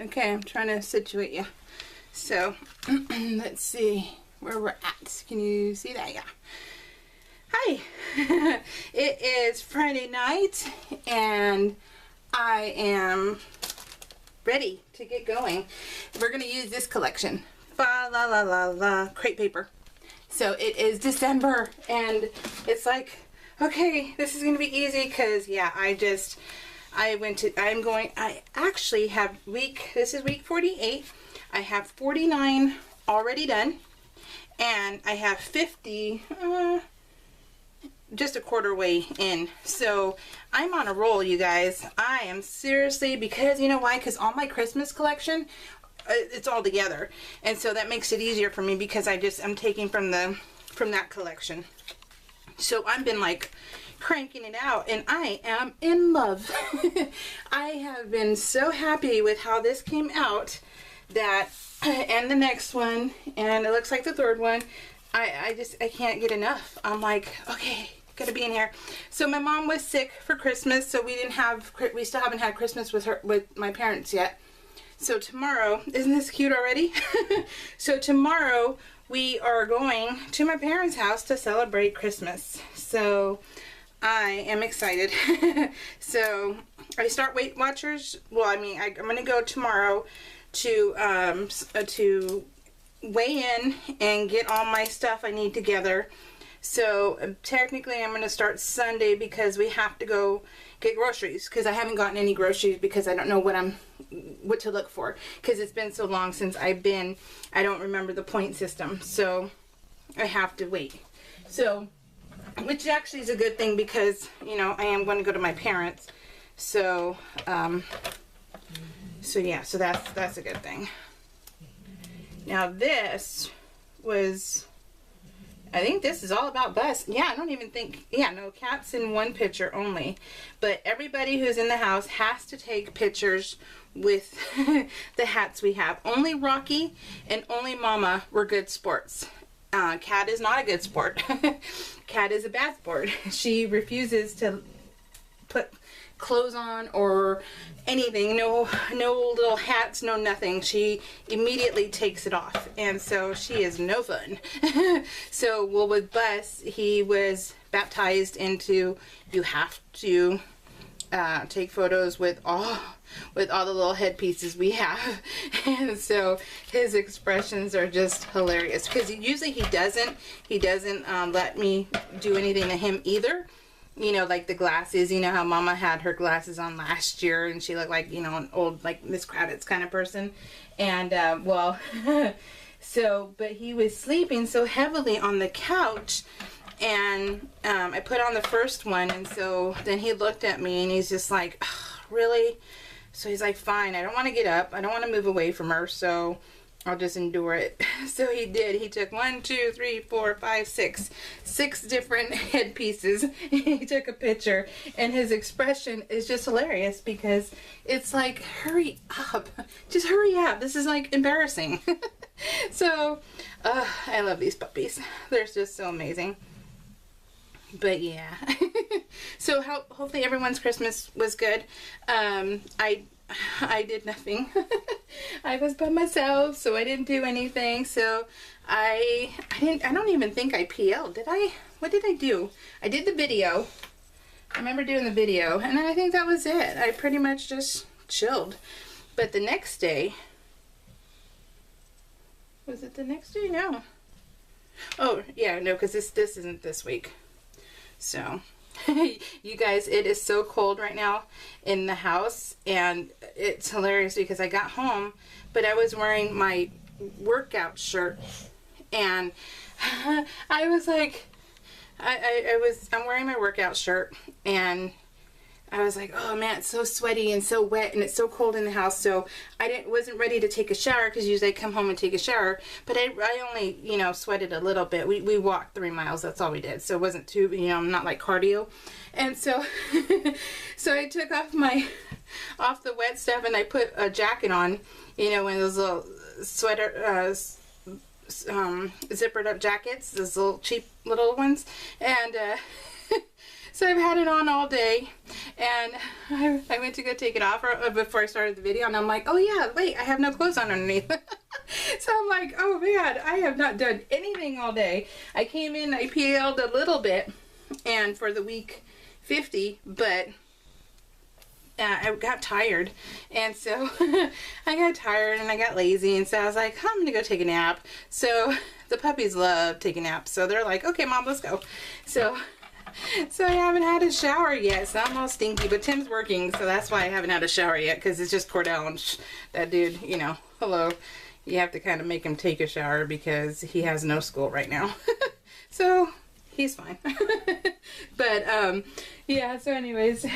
Okay, I'm trying to situate you. So, let's see where we're at. Can you see that? Yeah. Hi. It is Friday night, and I am ready to get going. We're going to use this collection. Fa la la la la crepe paper. So, it is December, and it's like, okay, this is going to be easy because, yeah, I actually have this is week 48. I have 49 already done, and I have 50, just a quarter way in. So I'm on a roll, you guys. I am seriously, because you know why? Because all my Christmas collection, it's all together. And so that makes it easier for me because I'm taking from that collection. So I've been like cranking it out, and I am in love. I have been so happy with how this came out, that and the next one, and it looks like the third one. I can't get enough. I'm like, okay, gotta be in here. So my mom was sick for Christmas, so we still haven't had Christmas with my parents yet. So tomorrow, isn't this cute already? So tomorrow we are going to my parents' house to celebrate Christmas. So I am excited. So I start Weight Watchers. Well, I mean, I'm gonna go tomorrow to weigh in and get all my stuff I need together. So technically I'm going to start Sunday because we have to go get groceries, because I haven't gotten any groceries because I don't know what to look for, because it's been so long since I don't remember the point system, so I have to wait. So, which actually is a good thing because, you know, I am going to go to my parents. So yeah, so that's a good thing. Now this was, I think this is all about bus. Yeah, I don't even think, yeah, no, cats in one picture only. But everybody who's in the house has to take pictures with the hats we have. Only Rocky and only Mama were good sports. Cat is not a good sport. Cat is a bad sport. She refuses to put clothes on or anything, no little hats, no nothing. She immediately takes it off, and so she is no fun. So, well, with Bus, he was baptized into, you have to take photos with all the little headpieces we have. And so his expressions are just hilarious, because usually he doesn't let me do anything to him either. You know, like the glasses, you know how Mama had her glasses on last year and she looked like, you know, an old, like Miss Kravitz kind of person. And, well, so, but he was sleeping so heavily on the couch, and I put on the first one, and so then he looked at me and he's just like, really? So he's like, fine, I don't want to get up. I don't want to move away from her, so I'll just endure it. So he did. He took 1, 2, 3, 4, 5, 6 different headpieces. He took a picture, and his expression is just hilarious because it's like, hurry up. Just hurry up. This is like embarrassing. So, I love these puppies. They're just so amazing. But yeah. So hopefully everyone's Christmas was good. I did nothing. I was by myself, so I didn't do anything. So I don't even think I PL'd. Did I? What did I do? I did the video. I remember doing the video, and I think that was it. I pretty much just chilled. But the next day, was it the next day? No. Oh, yeah, no, because this isn't this week. So, you guys, it is so cold right now in the house, and it's hilarious because I got home, but I was wearing my workout shirt, and I was like, I'm wearing my workout shirt, and I was like, oh man, it's so sweaty and so wet, and it's so cold in the house. So I wasn't ready to take a shower, because usually I come home and take a shower. But I only, you know, sweated a little bit. We walked 3 miles. That's all we did. So it wasn't too, you know, not like cardio. And so, so I took off the wet stuff, and I put a jacket on. You know, one of those little sweater, zippered up jackets, those little cheap little ones, and. So I've had it on all day, and I went to go take it off before I started the video, and I'm like, oh yeah, wait, I have no clothes on underneath. So I'm like, oh man, I have not done anything all day. I came in, I PL'd a little bit, and for the week 50, but I got tired, and so I got tired and I got lazy, and so I was like, I'm gonna go take a nap. So the puppies love taking naps, so they're like, okay mom, let's go. So I haven't had a shower yet, so I'm all stinky, but Tim's working, so that's why I haven't had a shower yet, because it's just Cordell, and that dude, you know, hello, you have to kind of make him take a shower because he has no school right now. So he's fine. But yeah, so anyways,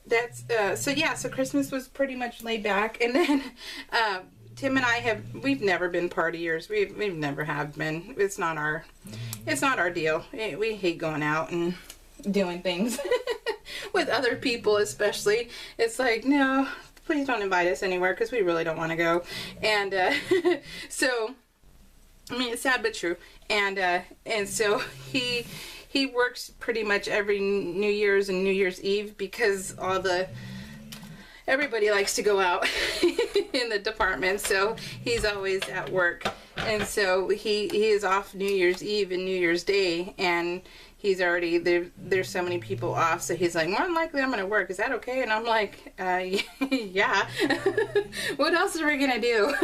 that's so yeah, so Christmas was pretty much laid back, and then Tim and I we've never been partiers. We've never have been. It's not our deal. We hate going out and doing things with other people, especially. It's like, no, please don't invite us anywhere, because we really don't want to go. And so I mean, it's sad but true. And so he works pretty much every New Year's and New Year's Eve, because everybody likes to go out in the department, so he's always at work. And so he is off New Year's Eve and New Year's Day, and he's already there's so many people off, so he's like, more than likely I'm gonna work, is that okay? And I'm like, yeah. What else are we gonna do?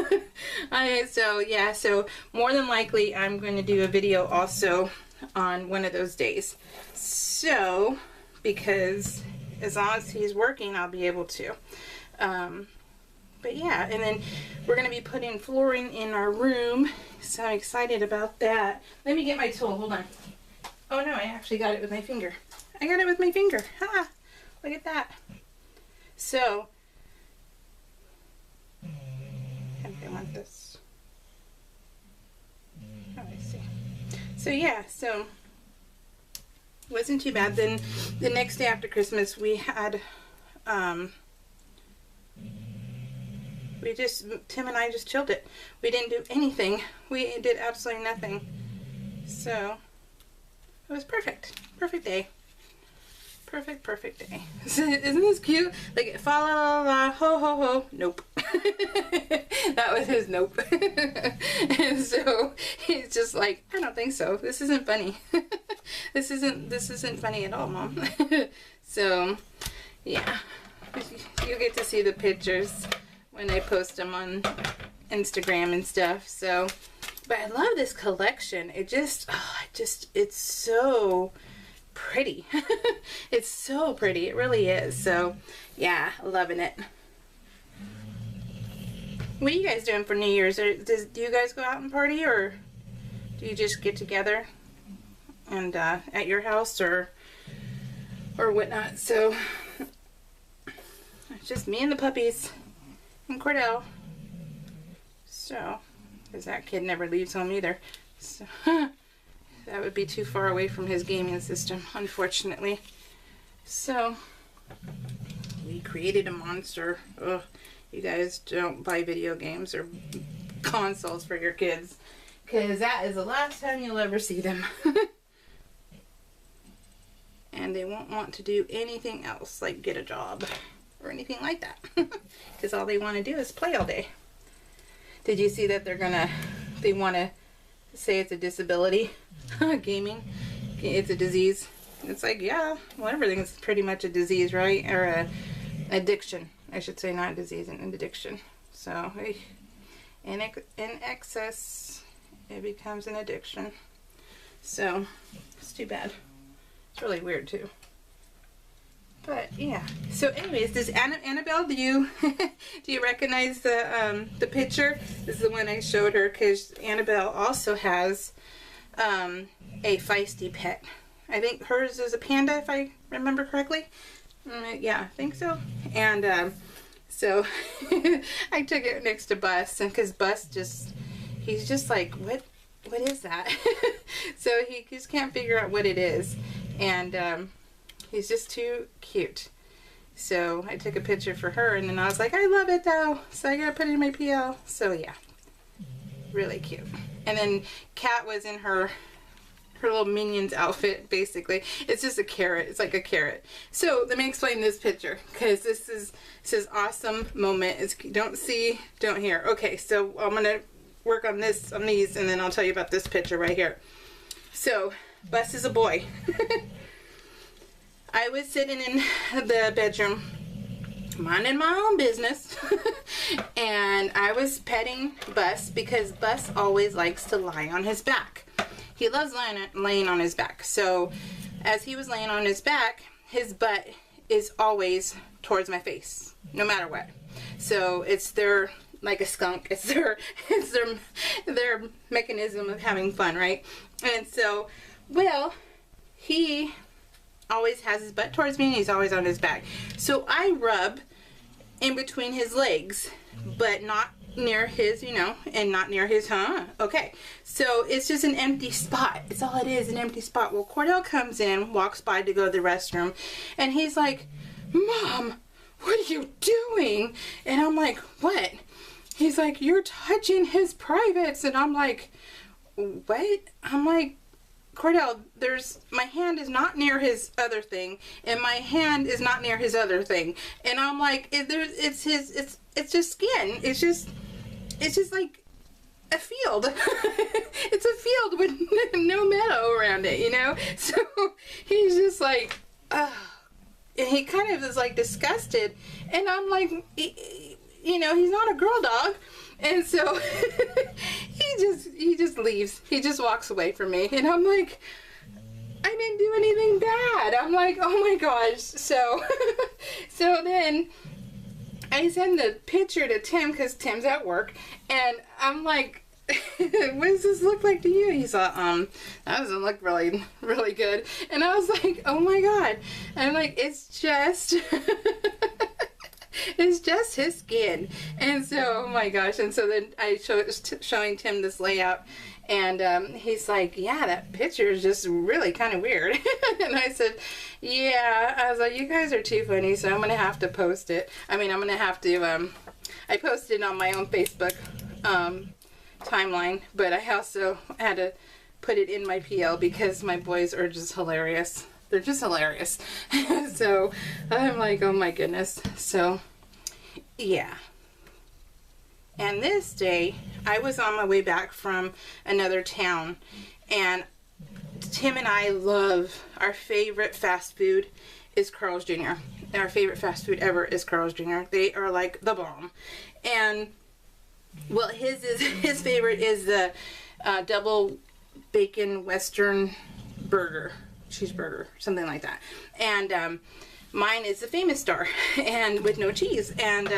So more than likely I'm going to do a video also on one of those days, so because as long as he's working, I'll be able to. But yeah, and then we're going to be putting flooring in our room, so I'm excited about that. Let me get my tool, hold on. Oh no, I actually got it with my finger. I got it with my finger. Ha! Look at that. So, I think I want this. Oh, I see. So yeah, so wasn't too bad. Then the next day after Christmas, we had Tim and I just chilled it. We didn't do anything. We did absolutely nothing. So it was perfect. Perfect day. Perfect day. Isn't this cute? Like, fa la la la, ho ho ho. Nope. That was his nope. And so he's just like, I don't think so. This isn't funny. This isn't funny at all, Mom. So yeah, you'll get to see the pictures when I post them on Instagram and stuff. So, but I love this collection. It's so pretty. It's so pretty. It really is. So yeah, loving it. What are you guys doing for New Year's? Do you guys go out and party, or do you just get together and at your house or whatnot? So it's just me and the puppies and Cordell. So, because that kid never leaves home either. So that would be too far away from his gaming system, unfortunately. So we created a monster. Ugh, you guys don't buy video games or consoles for your kids, because that is the last time you'll ever see them. And they won't want to do anything else, like get a job or anything like that, because all they want to do is play all day. Did you see that they want to say it's a disability? Gaming, it's a disease. It's like, yeah, well, everything's pretty much a disease, right? Or a addiction, I should say, not disease, an addiction. So in excess, it becomes an addiction. So it's too bad. It's really weird too. But yeah. So anyways, does Annabelle, do you do you recognize the picture? This is the one I showed her, because Annabelle also has a feisty pet. I think hers is a panda, if I remember correctly. Yeah, I think so. And so I took it next to Bus, and because Bus he's just like, what is that? So he just can't figure out what it is, and he's just too cute. So I took a picture for her, and then I was like, I love it though, so I gotta put it in my PL. So yeah, really cute. And then Kat was in her her little Minions outfit, basically. It's just a carrot. It's like a carrot. So let me explain this picture, because this is awesome moment. It's don't see, don't hear. Okay, so I'm gonna work on these, and then I'll tell you about this picture right here. So Bus is a boy. I was sitting in the bedroom, minding my own business, and I was petting Bus because Bus always likes to lie on his back. He loves laying on his back. So as he was laying on his back, his butt is always towards my face, no matter what. So it's their, like a skunk, it's their mechanism of having fun, right? And so, well, he always has his butt towards me, and he's always on his back. So I rub in between his legs, but not near his, you know, and not near his, okay. So it's just an empty spot. It's all it is, an empty spot. Well, Cordell comes in, walks by to go to the restroom, and he's like, Mom, what are you doing? And I'm like, what? He's like, you're touching his privates. And I'm like, what? I'm like, Cordell, my hand is not near his other thing, and my hand is not near his other thing. And I'm like, it's just skin. It's just like a field. It's a field with no meadow around it, you know? So he's just like, and he kind of is like disgusted. And I'm like, you know, he's not a girl dog. And so he just leaves. He just walks away from me. And I'm like, I didn't do anything bad. I'm like, oh my gosh. So then I send the picture to Tim, because Tim's at work, and I'm like, what does this look like to you? He's like, that doesn't look really, really good. And I was like, oh my God. And I'm like, it's just it's just his skin. And so, oh my gosh. And so then I showing Tim this layout, and he's like, yeah, that picture is just really kind of weird. And I said, yeah. I was like, you guys are too funny, so I'm gonna have to post it. I mean, I'm gonna have to I posted it on my own Facebook timeline, but I also had to put it in my PL because my boys are just hilarious. They're just hilarious. So I'm like, oh my goodness. So yeah. And this day I was on my way back from another town, and Tim and I love, our favorite fast food is Carl's Jr. Our favorite fast food ever is Carl's Jr. They are like the bomb. And well, his favorite is the double bacon Western burger, cheeseburger, something like that. And mine is the Famous Star, and with no cheese. And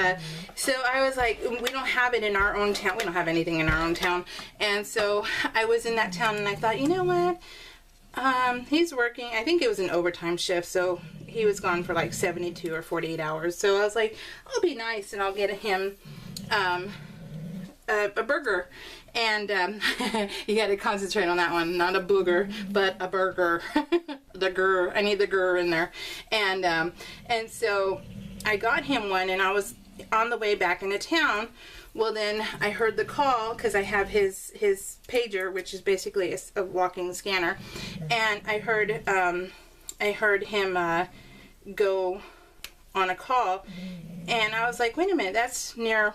so I was like, we don't have it in our own town. We don't have anything in our own town. And so I was in that town, and I thought, you know what? He's working, I think it was an overtime shift, so he was gone for like 72 or 48 hours. So I was like, I'll be nice, and I'll get him a burger. And you got to concentrate on that one, not a booger, but a burger. The gur, I need the gur in there. And so I got him one, and I was on the way back into town. Well, then I heard the call, because I have his pager, which is basically a walking scanner, and I heard him go on a call, and I was like, wait a minute, that's near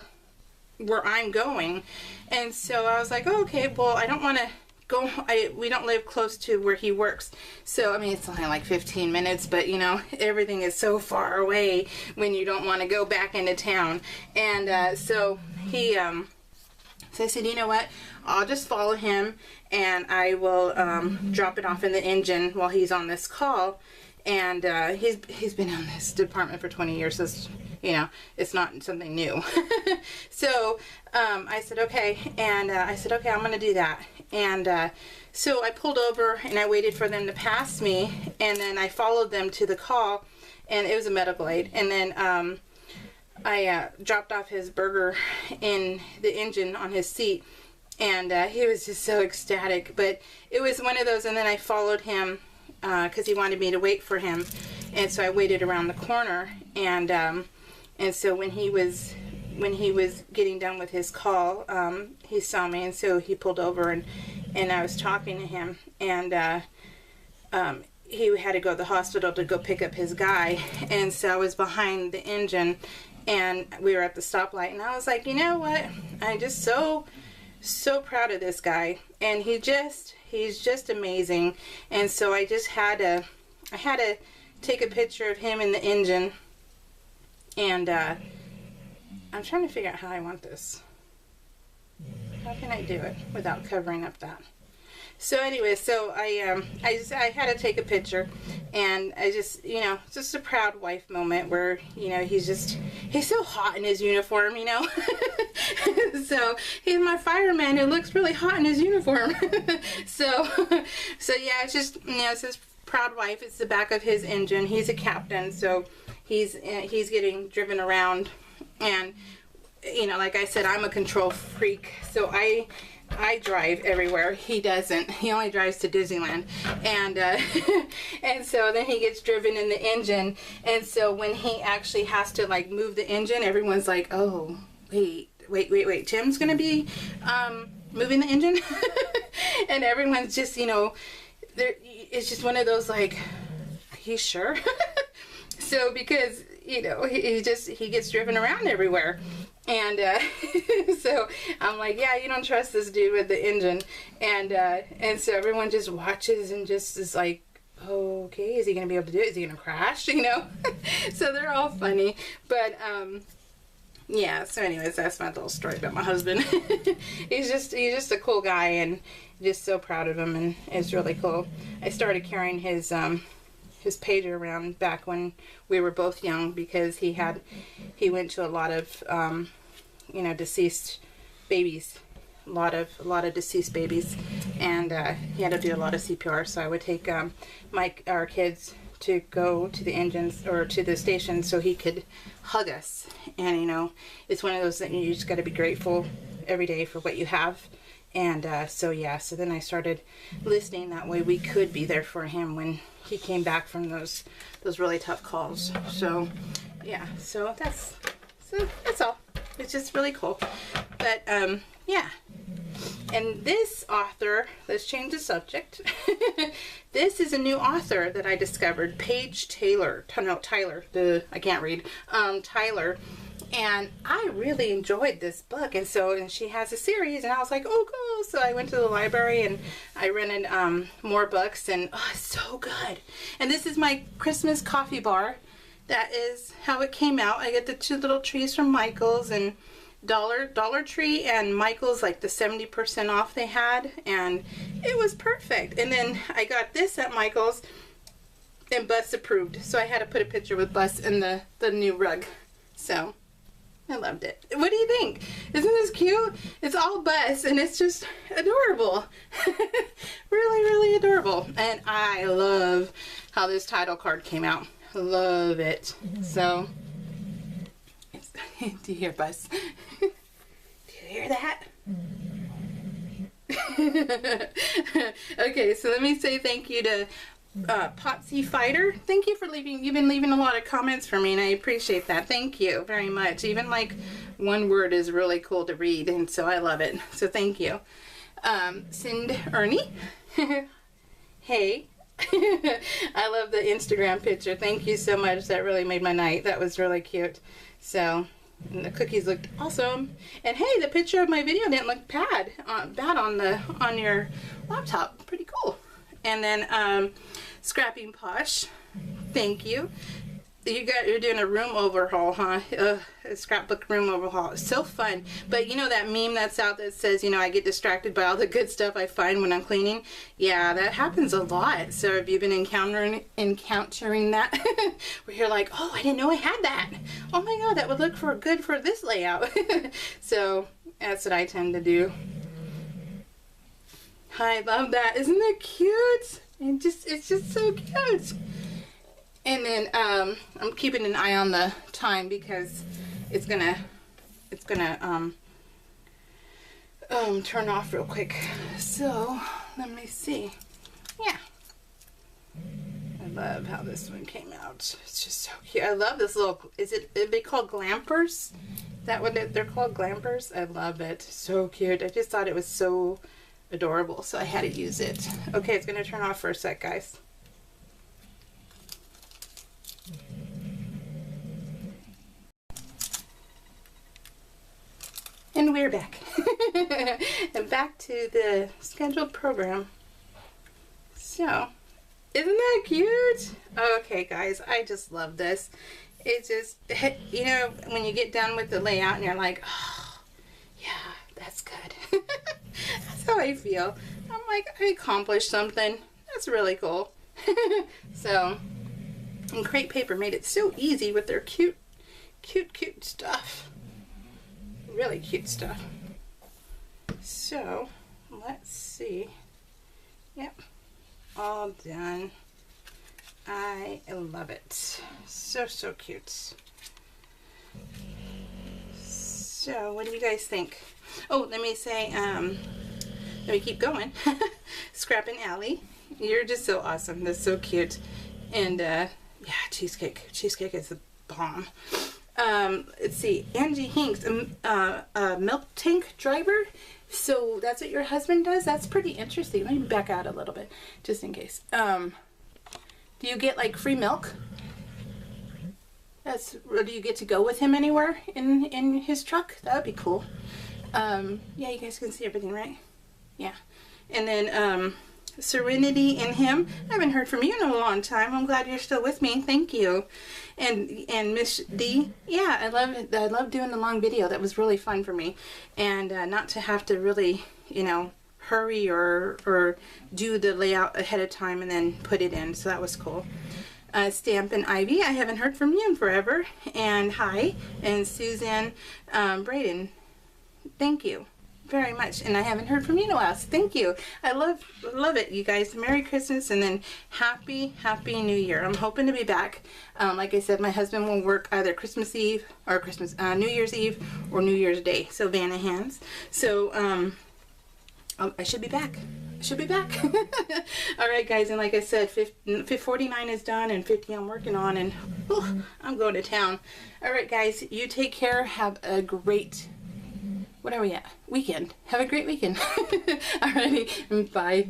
where I'm going. And so I was like, oh, okay, well, I don't want to go, we don't live close to where he works, so I mean, it's only like 15 minutes, but you know, everything is so far away when you don't want to go back into town. And so he so I said, you know what, I'll just follow him, and I will drop it off in the engine while he's on this call. And he's been in this department for 20 years, so you know, it's not something new. So I said, okay, and I said, okay, I'm going to do that. And so I pulled over, and I waited for them to pass me, and then I followed them to the call, and it was a medical aid. And then I dropped off his burger in the engine on his seat, and he was just so ecstatic. But it was one of those, and then I followed him because he wanted me to wait for him, and so I waited around the corner, and so when he was getting done with his call, he saw me, and so he pulled over, and and I was talking to him, and he had to go to the hospital to go pick up his guy, and so I was behind the engine, and we were at the stoplight, and I was like, you know what, I'm just so proud of this guy, and he's just amazing. And so I just had to take a picture of him in the engine, and I'm trying to figure out how I want this. How can I do it without covering up that? So anyway, so I had to take a picture, and I just, you know, just a proud wife moment where, you know, he's so hot in his uniform, you know. So he's my fireman who looks really hot in his uniform. so yeah, it's just, you know, it says proud wife. It's the back of his engine. He's a captain, so he's getting driven around, and, you know, like I said, I'm a control freak, so I drive everywhere. He doesn't. He only drives to Disneyland, and and so then he gets driven in the engine, and so when he actually has to like move the engine, everyone's like, oh, wait, Tim's gonna be moving the engine. And everyone's just, you know, it's just one of those like, are you sure? So because, you know, he gets driven around everywhere. And so I'm like, yeah, you don't trust this dude with the engine. And so everyone just watches and just is like, oh, okay, is he going to be able to do it? Is he going to crash? You know? So they're all funny. But, yeah, so anyways, that's my little story about my husband. He's just a cool guy, and just so proud of him, and it's really cool. I started carrying his pager around back when we were both young, because he went to a lot of you know, deceased babies, a lot of deceased babies, and he had to do a lot of CPR. So I would take our kids to go to the engines or to the station so he could hug us. And, you know, it's one of those that you just got to be grateful every day for what you have. And so yeah, so then I started listening. That way we could be there for him when he came back from those really tough calls. So yeah, so that's all. It's just really cool. But yeah. And this author, let's change the subject. This is a new author that I discovered, Paige Taylor. No, Tyler. I can't read. Tyler. And I really enjoyed this book, and she has a series, and I was like, oh, cool. So I went to the library and I rented more books, and oh, it's so good. And this is my Christmas coffee bar. That is how it came out. I get the 2 little trees from Michael's, and Dollar Tree and Michael's, like the 70% off they had, and it was perfect. And then I got this at Michael's, and Bus approved, so I had to put a picture with Bus in the new rug. So I loved it. What do you think? Isn't this cute? It's all Bus, and it's just adorable. Really, really adorable. And I love how this title card came out. Love it. So, do you hear Bus? Do you hear that? Okay, so let me say thank you to Potsy Fighter. Thank you for leaving. You've been leaving a lot of comments for me, and I appreciate that. Thank you very much. Even like one word is really cool to read, and so I love it. So thank you. Sind Ernie. Hey. I love the Instagram picture. Thank you so much. That really made my night. That was really cute. So, and the cookies looked awesome. And hey, the picture of my video didn't look bad on your laptop. Pretty cool. And then Scrapping Posh, thank you. You're doing a room overhaul, huh? A scrapbook room overhaul. It's so fun. But you know that meme that's out that says, you know, I get distracted by all the good stuff I find when I'm cleaning? Yeah, that happens a lot. So have you been encountering that? Where you're like, oh, I didn't know I had that. Oh my God, that would look good for this layout. So that's what I tend to do. I love that. Isn't that cute? It's just so cute. And then I'm keeping an eye on the time because it's gonna turn off real quick. So let me see. Yeah, I love how this one came out. It's just so cute. I love this little. Are they called glampers? Is that what they're called, glampers? I love it. So cute. I just thought it was so adorable, so I had to use it. Okay, it's gonna turn off for a sec, guys. And we're back. And back to the scheduled program. So, isn't that cute? Okay, guys, I just love this. It just, you know, when you get done with the layout and you're like, oh, yeah, that's good. That's how I feel. I'm like, I accomplished something. That's really cool. So, and Crate Paper made it so easy with their cute stuff. Really cute stuff. So, let's see. Yep, all done. I love it. So cute. So, what do you guys think? Oh, let me say, let me keep going. Scrap and Allie, you're just so awesome. That's so cute. And, yeah, cheesecake. Cheesecake is the bomb. Let's see, Angie Hinks, milk tank driver. So that's what your husband does? That's pretty interesting. Let me back out a little bit, just in case. Do you get like free milk? Or do you get to go with him anywhere in his truck? That would be cool. Yeah, you guys can see everything, right? Yeah. And then, Serenity and him. I haven't heard from you in a long time. I'm glad you're still with me. Thank you. And Miss D, yeah, I love doing the long video. That was really fun for me, and not to have to really, you know, hurry or do the layout ahead of time and then put it in. So that was cool. Stamp and Ivy, I haven't heard from you in forever. And hi, and Suzanne Braden, thank you very much, and I haven't heard from you in a while, so thank you. I love it, you guys. Merry Christmas, and then happy New Year. I'm hoping to be back. Like I said, my husband will work either Christmas Eve or New Year's Eve or New Year's Day, so Vanna hands. So I should be back. All right, guys, and like I said, 49 is done, and 50 I'm working on, and I'm going to town. All right, guys, you take care. Have a great, what are we at? Weekend. Have a great weekend. Alrighty, bye.